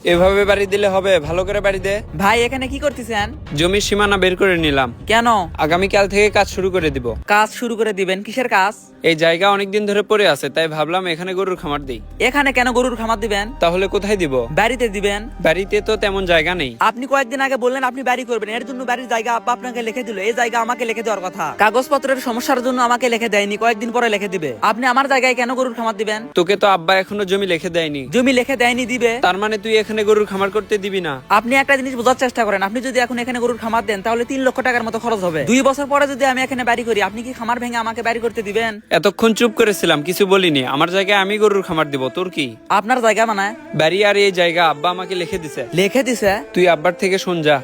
এভাবে বাড়ি দিলে হবে? ভালো করে বাড়ি দে। ভাই এখানে কি করতেছেন? জমির সীমানা বের করে নিলাম। কেন? আগামীকাল থেকে কাজ শুরু করে দিব। কাজ শুরু করে দিবেন? কিসের কাজ? এই জায়গা অনেকদিন ধরে পড়ে আছে, তাই ভাবলাম এখানে গরুর খামার দিই। এখানে কেন গরুর খামার দিবেন? তাহলে কোথায় দিব? বাড়িতে দিবেন। বাড়িতে তো তেমন জায়গা নেই। আপনি কয়েকদিন আগে বললেন আপনি বাড়ি করবেন, এর জন্য বাড়ির জায়গা আব্বা আপনাকে লিখে দিল। এই জায়গা আমাকে লিখে দেওয়ার কথা। কাগজপত্রের সমস্যার জন্য আমাকে লিখে দেয়নি, কয়েকদিন পরে লিখে দিবে। আপনি আমার জায়গায় কেন গরুর খামার দিবেন? তোকে তো আব্বা এখনো জমি লিখে দেয়নি। জমি লিখে দেয়নি, দিবে। তার মানে তুই এখানে গরুর খামার করতে দিবি না? আপনি একটা জিনিস বোঝার চেষ্টা করেন, আপনি যদি এখন এখানে গরুর খামার দেন তাহলে 3 লক্ষ টাকার মতো খরচ হবে। 2 বছর পরে যদি আমি এখানে বাড়ি করি, আপনি কি খামার ভেঙে আমাকে বাড়ি করতে দিবেন? এতক্ষণ চুপ করেছিলাম, কিছু বলিনি। আমার জায়গায় আমি গরুর খামার দিব, তোর কি? আপনার জায়গা মানে? বাড়ি আর এই জায়গা আব্বা আমাকে লিখে দিছে। লিখে দিছে? তুই আব্বার থেকে শোন যা।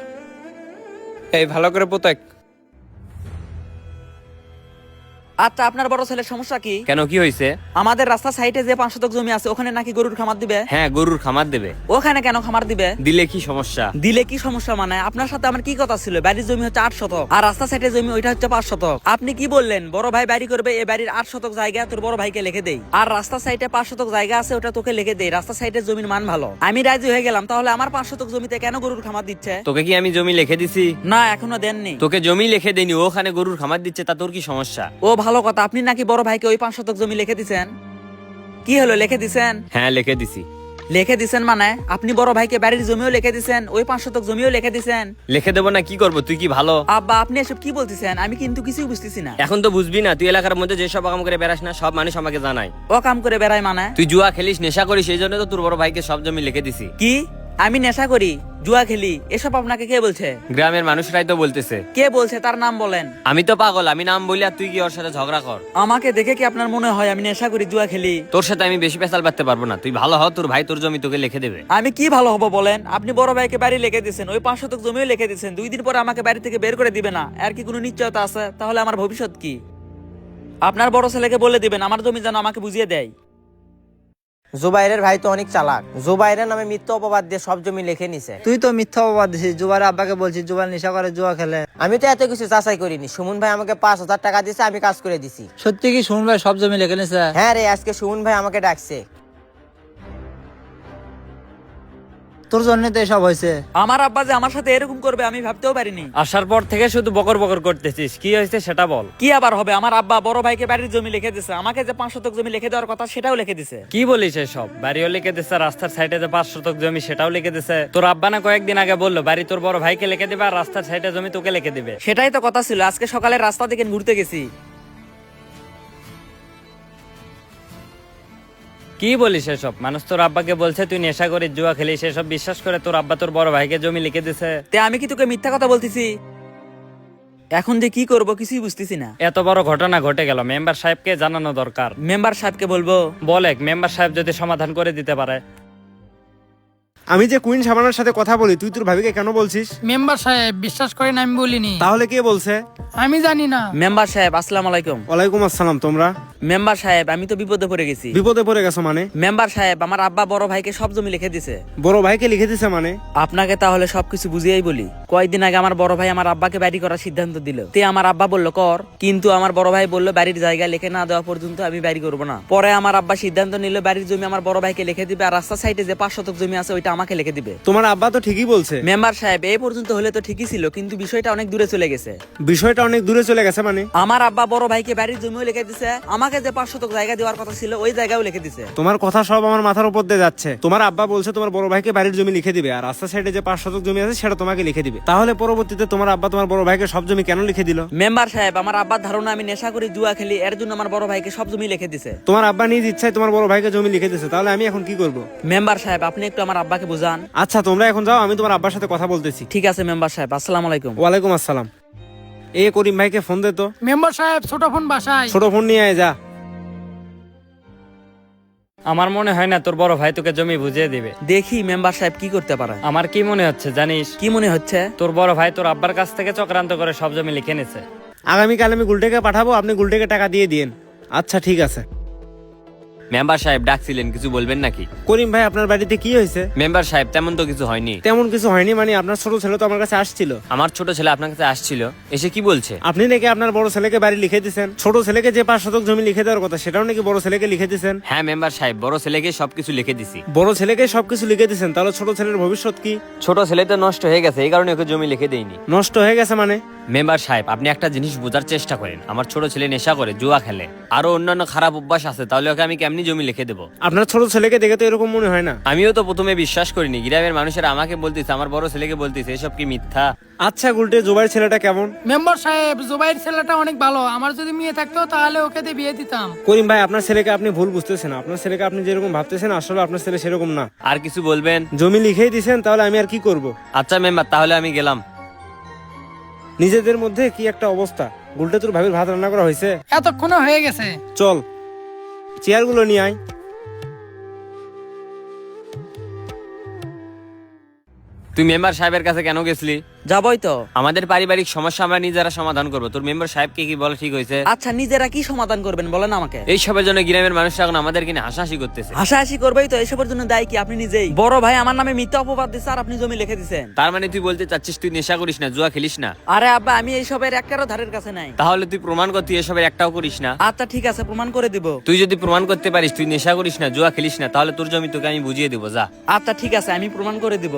এই ভালো করে পোতাক। আচ্ছা, আপনার বড় ছেলের সমস্যা কি? কেন, কি হয়েছে? আমাদের রাস্তা সাইডে যে 5 শতক জমি আছে, ওখানে নাকি গরুর খামার দিবে। হ্যাঁ, গরুর খামার দেবে। ওখানে কেন খামার দিবে? দিলে কি সমস্যা? দিলে কি সমস্যা মানে? আপনার সাথে আমার কি কথা ছিল? বাড়ির জমি হচ্ছে 8 শতক আর রাস্তা সাইডের জমি ওইটা হচ্ছে 5 শতক। আপনি কি বললেন? বড় ভাই বাড়ি করবে, এই বাড়ির 8 শতক জায়গা তোর বড় ভাইকে লিখে দেই, আর রাস্তা সাইডে 5 শতক জায়গা আছে ওটা তোকে লিখে দেই। রাস্তা সাইডের জমির মান ভালো, আমি রাজি হয়ে গেলাম। তাহলে আমার 5 শতক জমিতে কেন গরুর খামার দিচ্ছে? তোকে কি আমি জমি লিখে দিছি? না, এখনো দেননি। তোকে জমি লিখে দেনি, ওখানে গরুর খামার দিচ্ছে, তা তোর কি সমস্যা? ও ভালো কথা, আপনি নাকি বড় ভাইকে ওই 5 শতক জমি লিখে দিছেন। কি হলো, লিখে দিছেন? হ্যাঁ, লিখে দিছি। লিখে দিছেন মানে আপনি বড় ভাইকে বাড়ির জমিও লিখে দিছেন, ওই 5 শতক জমিও লিখে দিছেন। লিখে দেবো না, কি করবো? তুই কি ভালো? আব্বা, আপনি এসব কি বলতেছেন? আমি কিন্তু কিছুই বুঝতেছি না। এখন তো বুঝবি না, তুই এলাকার মধ্যে যেসব কাম করে বেড়াস না, সব মানুষ আমাকে জানায়। ও কাম করে বেড়ায় মানে? তুই জুয়া খেলিস, নেশা করিস, সেই জন্য তো তোর বড় ভাইকে সব জমি লিখে দিছি। কি? আমি নেশা করি, জুয়া খেলি, এসব আপনাকে কে বলছে? গ্রামের মানুষরাই তো বলতেছে। কে বলছে, তার নাম বলেন। আমি তো পাগল, আমি নাম বলি আর তুই কি ওর সাথে ঝগড়া কর? আমাকে দেখে কি আপনার মনে হয় আমি নেশা করি, জুয়া খেলি? তোর সাথে আমি বেশি পেশাল পাততে পারবো না। তুই ভালো হ, তোর ভাই তোর জমি তোকে লিখে দেবে। আমি কি ভালো হবো বলেন? আপনি বড় ভাইকে বাড়ি লিখে দিচ্ছেন, ওই 5 শতক জমিও লিখে দিচ্ছেন, 2 দিন পরে আমাকে বাড়ি থেকে বের করে দিবে না, আর কি কোনো নিশ্চয়তা আছে? তাহলে আমার ভবিষ্যৎ কি? আপনার বড় ছেলেকে বলে দিবেন আমার জমি যেন আমাকে বুঝিয়ে দেয়। জুবাইরের ভাই তো অনেক চালাক, জুবাইরের নামে মিথ্যা অপবাদ দিয়ে সব জমি লিখে নিছে। তুই তো মিথ্যা অপবাদ দিছিস, জুবাইর আব্বাকে বলছিস জুবাইর নেশা করে, জুয়া খেলে। আমি তো এত কিছু যাচাই করিনি। সুমন ভাই আমাকে 5,000 টাকা দিয়েছে, আমি কাজ করে দিছি। সত্যি কি শুন ভাই সব জমি লিখে নিছে? হ্যাঁ রে, আজকে সুমন ভাই আমাকে ডাকছে। তোর জন্য তো এসব হয়েছে। আমার আব্বা যে আমার সাথে এরকম করবে আমি ভাবতেও পারিনি। আসার পর থেকে শুধু বকর বকর করতেছিস, কি হয়েছে সেটা বল। কি আবার হবে? আমার আব্বা বড় ভাইকে বাড়ির জমি লিখে দিছে, আমাকে যে 5 শতক জমি লিখে দেওয়ার কথা সেটাও লিখে দিছে। কি বলিস এসব? বাড়িও লিখে দিচ্ছে, রাস্তার সাইডে যে 5 শতক জমি সেটাও লিখে দিছে। তোর আব্বা না কয়েকদিন আগে বললো বাড়ি তোর বড় ভাইকে লিখে দিবে আর রাস্তার সাইডে জমি তোকে লিখে দিবে। সেটাই তো কথা ছিল। আজকে সকালে রাস্তা থেকে ঘুরতে গেছি। কি বলিস এসব? মানুষ তোর আব্বাকে বলছে তুই নেশা করিস, জুয়া খেলিস, এসব বিশ্বাস করে তোর আব্বা তোর বড় ভাইকে জমি লিখে দিছে। তে আমি কি তোকে মিথ্যা কথা বলতেছি? এখন যে কি করব কিছুই বুঝতেছি না। এত বড় ঘটনা ঘটে গেল, মেম্বার সাহেবকে জানানো দরকার। মেম্বার সাহেবকে বলবো? বলে মেম্বার সাহেব যদি সমাধান করে দিতে পারে। আমি যে কুইন সাবানার সাথে কথা বলি, তুই তোর ভাবিকে কেন বলছিস? মেম্বার সাহেব বিশ্বাস করেন আমি বলিনি। তাহলে কে বলছে? আমি জানি না। মেম্বার সাহেব আসসালামু আলাইকুম। ওয়ালাইকুম আসসালাম। তোমরা মেম্বার সাহেব আমি তো বিপদে পড়ে গেছি। বিপদে পড়ে গেছো মানে? মেম্বার সাহেব আমার আব্বা বড় ভাইকে সব জমি লিখে দিছে। বড় ভাইকে লিখে দিছে মানে? আপনাকে তাহলে সবকিছু বুঝিয়েই বলি। কয়েকদিন আগে আমার বড় ভাই আমার আব্বাকে বাড়ি করার সিদ্ধান্ত দিল। তে আমার আব্বা বলল কর, কিন্তু আমার বড় ভাই বলল বাড়ির জায়গা লিখে না দেওয়া পর্যন্ত আমি বাড়ি করব না। পরে আমার আব্বা সিদ্ধান্ত নিল বাড়ির জমি আমার বড় ভাইকে লিখে দিবে, আর রাস্তা সাইডে যে 5 শতক জমি আছে ওইটা আমাকে লিখে দিবে। তোমার আব্বা তো ঠিকই বলছে। মেম্বার সাহেব এই পর্যন্ত হলে তো ঠিকই ছিল, কিন্তু বিষয়টা অনেক দূরে চলে গেছে। বিষয়টা অনেক দূরে চলে গেছে মানে? আমার আব্বা বড় ভাইকে বাড়ির জমিও লিখে দিছে, আমাকে যে 5 শতক জায়গা দেওয়ার কথা ছিল ওই জায়গাও লিখে দিছে। তোমার কথা সব আমার মাথার উপর দিয়ে যাচ্ছে। তোমার আব্বা বলছে তোমার বড় ভাইকে বাড়ির জমি লিখে দিবে, আর রাস্তা সাইডে যে 5 শতক জমি আছে সেটা তোমাকে লিখে দিবে। তাহলে পরবর্তীতে তোমার আব্বা তোমার বড় ভাইকে সব জমি কেন লিখে দিল? মেম্বার সাহেব আমার আব্বার ধারণা আমি নেশা করি, জুয়া খেলি, এর জন্য আমার বড় ভাইকে সব জমি লিখে দিছে। তোমার আব্বা নিজ ইচ্ছায় তোমার বড় ভাইকে জমি লিখে দিছে, তাহলে আমি এখন কি করব? মেম্বার সাহেব আপনি একটু আমার আব্বাকে বুঝান। আচ্ছা তোমরা এখন যাও, আমি তোমার আব্বার সাথে কথা বলতেছি। ঠিক আছে মেম্বার সাহেব, আসসালামু আলাইকুম। ওয়ালাইকুম আসসালাম। এ করিম ভাইকে ফোন দে তো। মেম্বার সাহেব ছোট ফোন বাসায়। ছোট ফোন নিয়ে আয় যা। আমার মনে হয় না তোর বড় ভাই তোকে জমি বুঝিয়ে দিবে। দেখি মেম্বার সাহেব কি করতে পারে। আমার কি মনে হচ্ছে জানিস? কি মনে হচ্ছে? তোর বড় ভাই তোর আব্বার কাছ থেকে চক্রান্ত করে সব জমি লিখে নিছে। আগামীকাল আমি গুলটেকে পাঠাবো, আপনি গুলটেকে টাকা দিয়ে দিন। আচ্ছা ঠিক আছে। মেম্বার সাহেব ডাকছিলেন, কিছু বলবেন নাকি? করিম ভাই আপনার বাড়িতে কি হয়েছে? মেম্বার সাহেব তেমন তো কিছু হয়নি। তেমন কিছু হয়নি মানে আপনার ছোট ছেলে তো আমার কাছে আসছিল। আমার ছোট ছেলে আপনার কাছে আসছিল, এসে কি বলছে? আপনি নাকি আপনার বড় ছেলেকে বাড়ি লিখে দিয়েছেন। ছোট ছেলেকে যে 5 শতক জমি লিখে দেওয়ার কথা সেটাও নাকি বড় ছেলেকে লিখে দিয়েছেন। হ্যাঁ মেম্বার সাহেব, বড় ছেলেকে সবকিছু লিখে দিছি। বড় ছেলেকে সবকিছু লিখে দিয়েছেন, তাহলে ছোট ছেলের ভবিষ্যৎ কি? ছোট ছেলে তো নষ্ট হয়ে গেছে, এই কারণে ওকে জমি লিখে দেয়নি। নষ্ট হয়ে গেছে মানে? মেম্বার সাহেব আপনি একটা জিনিস বোঝার চেষ্টা করেন, আমার ছোট ছেলে নেশা করে, জুয়া খেলে, আরো অন্যান্য খারাপ অভ্যাস আছে, তাহলে ওকে আমি কেমনি জমি লিখে দেবো? আপনার ছোট ছেলেকে দেখে তো এরকম মনে হয় না। আমিও তো প্রথমে বিশ্বাস করিনি, গ্রামের মানুষেরা আমাকে বলতেছে, আমার বড় ছেলেকে বলতেছে এসব কি মিথ্যা। আচ্ছা গুলটে, জুবাইর ছেলেটা কেমন? মেম্বার সাহেব জুবাইর ছেলেটা অনেক ভালো, আমার যদি মেয়ে থাকতো তাহলে ওকে দিয়ে বিয়ে দিতাম। করিম ভাই আপনার ছেলেকে আপনি ভুল বুঝতেছেন। আপনার ছেলেকে আপনি যেরকম ভাবতেছেন আসলে আপনার ছেলে সেরকম না। আর কিছু বলবেন? জমি লিখেই দিয়েছেন, তাহলে আমি আর কি করব? আচ্ছা মেম্বার, তাহলে আমি গেলাম। নিজেদের মধ্যে কি একটা অবস্থা। গুলটে তোর ভাবির ভাত রান্না করা হয়েছে? এতক্ষণে হয়ে গেছে। চল চেয়ারগুলো নিয়ে আয়। তুই মেম্বার সাহেবের কাছে কেন গেছিলি? যাবই তো। আমাদের পারিবারিক সমস্যা আমরা নিজেরা সমাধান করবো, তোর মেম্বার সাহেবকে কি বলে ঠিক হয়েছে? আচ্ছা নিজেরা কি সমাধান করবেন বলেন আমাকে। এই সবের জন্য গ্রামের মানুষরা এখন আমাদের কিনে হাসাহাসি করতেছে। হাসাহাসি করবেই তো, এসবের জন্য দায়ী কি আপনি নিজেই? বড় ভাই আমার নামে মিথ্যা অপবাদ দিচ্ছে আর আপনি জমি লিখে দিচ্ছেন। তার মানে তুই বলতে চাচ্ছিস তুই নেশা করিস না, জুয়া খেলিস না? আরে আব্বা আমি এইসবের একটারও ধারের কাছে নাই। তাহলে তুই প্রমাণ কর তুই এসবের একটাও করিস না। আচ্ছা ঠিক আছে, প্রমাণ করে দিব। তুই যদি প্রমাণ করতে পারিস তুই নেশা করিস না, জুয়া খেলিস না, তাহলে তোর জমি তোকে আমি বুঝিয়ে দেবো, যা। আচ্ছা ঠিক আছে, আমি প্রমাণ করে দিব।